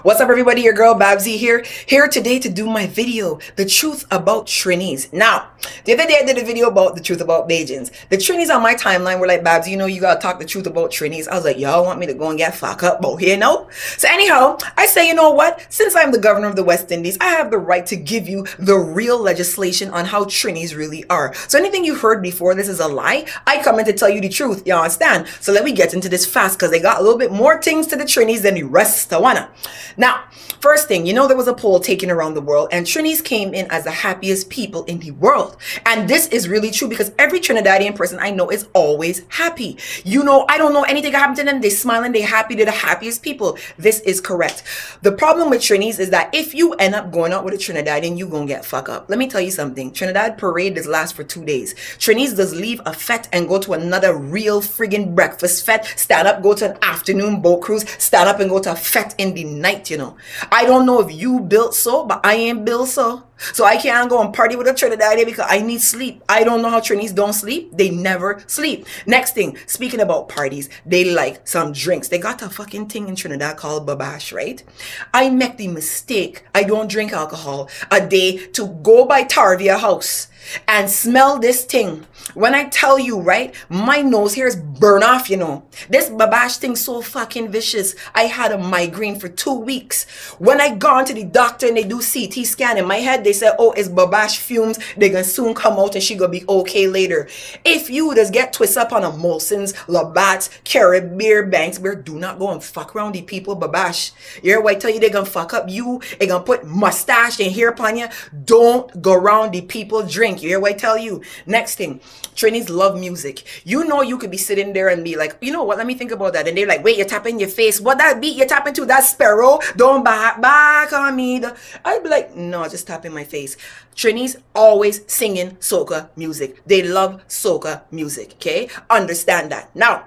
What's up everybody, your girl Babsy here today to do my video, the truth about trinis. Now, the other day I did a video about the truth about Bajans. The trinis on my timeline were like, Babsy, you know you gotta talk the truth about trinis. I was like, y'all want me to go and get fucked up about here now? So anyhow, I say, you know what? Since I'm the governor of the West Indies, I have the right to give you the real legislation on how trinis really are. So anything you heard before this is a lie. I come in to tell you the truth, you understand? So let me get into this fast because they got a little bit more things to the trinis than the rest of wanna. Now, first thing, you know there was a poll taken around the world and trinis came in as the happiest people in the world. And this is really true because every Trinidadian person I know is always happy. You know, I don't know anything happened to them. They smiling, they happy, they're the happiest people. This is correct. The problem with trinis is that if you end up going out with a Trinidadian, you gonna get fucked up. Let me tell you something. Trinidad parade does last for 2 days. Trinis does leave a fete and go to another real friggin' breakfast fete, stand up, go to an afternoon boat cruise, stand up and go to a fete in the night, you know. I don't know if you built so, but I ain't built so. So I can't go and party with a Trinidadian because I need sleep. I don't know how Trinis don't sleep. They never sleep. Next thing, speaking about parties, they like some drinks. They got a fucking thing in Trinidad called babash, right? I make the mistake, I don't drink alcohol, a day to go by Tarvia house and smell this thing. When I tell you, right, my nose here is burn off, you know. This babash thing so fucking vicious. I had a migraine for 2 weeks. When I gone to the doctor and they do CT scan in my head, they said, oh, it's babash fumes. They gonna soon come out and she gonna be okay later. If you just get twisted up on a Molson's, Labatt's, Carib beer, Banks beer, do not go and fuck around the people babash. You hear what I tell you? They gonna fuck up you. They gonna put mustache and hair upon you. Don't go around the people drink. You hear what I tell you? Next thing. Trinis love music. You know you could be sitting there and be like, you know what, let me think about that. And they're like, wait, you're tapping your face. What that beat you're tapping to? That Sparrow. Don't back on me. I'd be like, no, just tapping my face. Trinis always singing soca music. They love soca music, okay? Understand that. Now,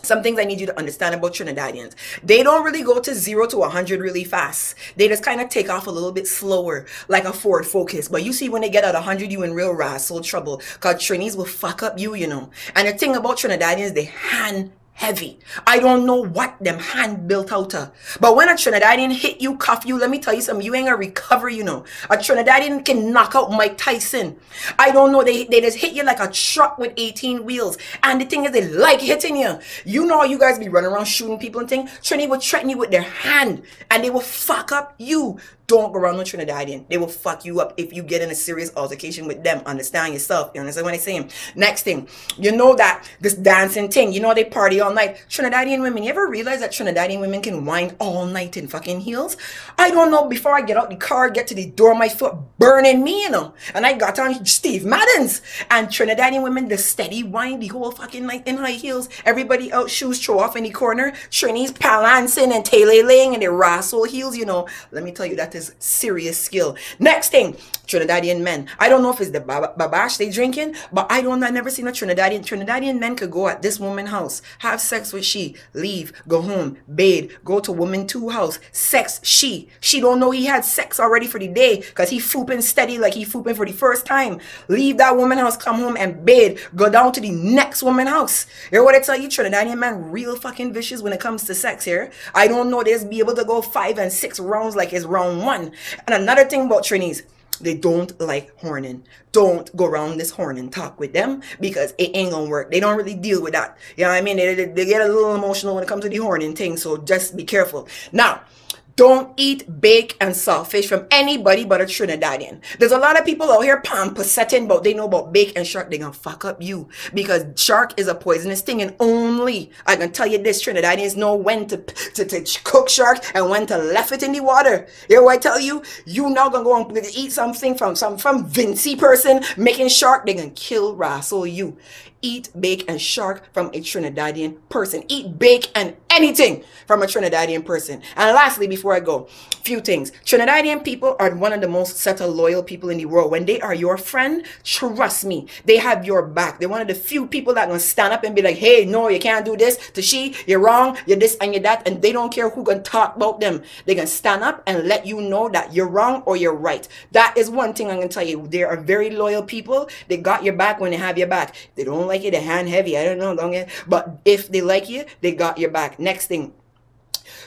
some things I need you to understand about Trinidadians. They don't really go to 0 to 100 really fast. They just kind of take off a little bit slower, like a Ford Focus. But you see when they get at 100, you in real wrestle trouble. Because Trinis will fuck up you, you know. And the thing about Trinidadians, they hand heavy. I don't know what them hand built out of. But when a Trinidadian hit you, cuff you, let me tell you something, you ain't gonna recover, you know. A Trinidadian can knock out Mike Tyson. I don't know, they just hit you like a truck with 18 wheels. And the thing is, they like hitting you. You know how you guys be running around shooting people and things? Trini will threaten you with their hand and they will fuck up you. Don't go around with Trinidadian. They will fuck you up if you get in a serious altercation with them. Understand yourself. You understand what I'm saying? Next thing, you know that this dancing thing, you know they party all night. Trinidadian women, you ever realize that Trinidadian women can wind all night in fucking heels? I don't know, before I get out the car, get to the door, my foot burning me, you know. And I got on Steve Madden's. And Trinidadian women, the steady wind the whole fucking night in high heels. Everybody out shoes throw off in the corner. Trinis balancing and tailing and they wrestle heels, you know. Let me tell you, that is serious skill. Next thing, Trinidadian men. I don't know if it's the babash they drinking, but I never seen a Trinidadian men could go at this woman house, have sex with she, leave, go home, bathe, go to woman 2 house, sex she don't know he had sex already for the day because he fooping steady like he fooping for the first time. Leave that woman house, come home and bathe, go down to the next woman house. You know what I tell you? Trinidadian men real fucking vicious when it comes to sex here. I don't know they'll be able to go 5 and 6 rounds like it's round 1. And another thing about Trinis, they don't like horning. Don't go around this horning talk with them because it ain't gonna work. They don't really deal with that. You know what I mean? They get a little emotional when it comes to the horning thing, so just be careful. Now, don't eat bake and saltfish from anybody but a Trinidadian. There's a lot of people out here pampersetting, but they know about bake and shark. They gonna fuck up you because shark is a poisonous thing, and only I can tell you this: Trinidadians know when to cook shark and when to left it in the water. You know what I tell you? You now gonna go and eat something from Vinci person making shark. They gonna kill wrestle you. Eat bake and shark from a Trinidadian person. Eat bake and anything from a Trinidadian person. And lastly, before I go, few things. Trinidadian people are one of the most set of loyal people in the world. When they are your friend, trust me, they have your back. They're one of the few people that gonna stand up and be like, hey, no, you can't do this. To she, you're wrong, you're this and you're that. And they don't care who gonna talk about them. They gonna stand up and let you know that you're wrong or you're right. That is one thing I'm gonna tell you. They are very loyal people. They got your back when they have your back. They don't like you, they hand heavy. I don't know, but if they like you, they got your back. Next thing,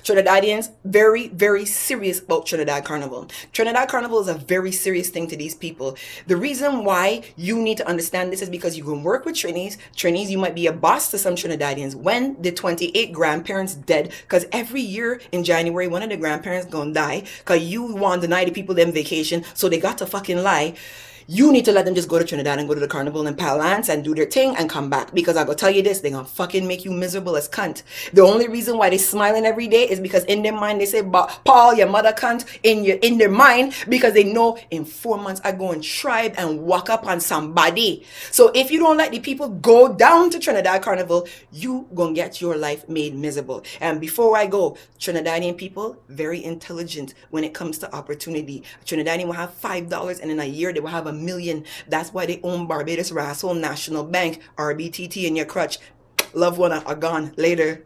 Trinidadians, very, very serious about Trinidad Carnival. Trinidad Carnival is a very serious thing to these people. The reason why you need to understand this is because you can work with Trinis. Trinis, you might be a boss to some Trinidadians. When the 28 grandparents dead, because every year in January, one of the grandparents gonna die, because you want to deny the people them vacation, so they got to fucking lie. You need to let them just go to Trinidad and go to the carnival and palance and do their thing and come back. Because I go tell you this, they gonna fucking make you miserable as cunt. The only reason why they smiling every day is because in their mind they say, Paul, your mother cunt, in their mind, because they know in 4 months I go and tribe and walk up on somebody. So if you don't let the people go down to Trinidad Carnival, you gonna get your life made miserable. And before I go, Trinidadian people, very intelligent when it comes to opportunity. Trinidadian will have $5 and in a year they will have $1 million. That's why they own Barbados Russell National Bank, RBTT in your crutch. Love one, are gone later.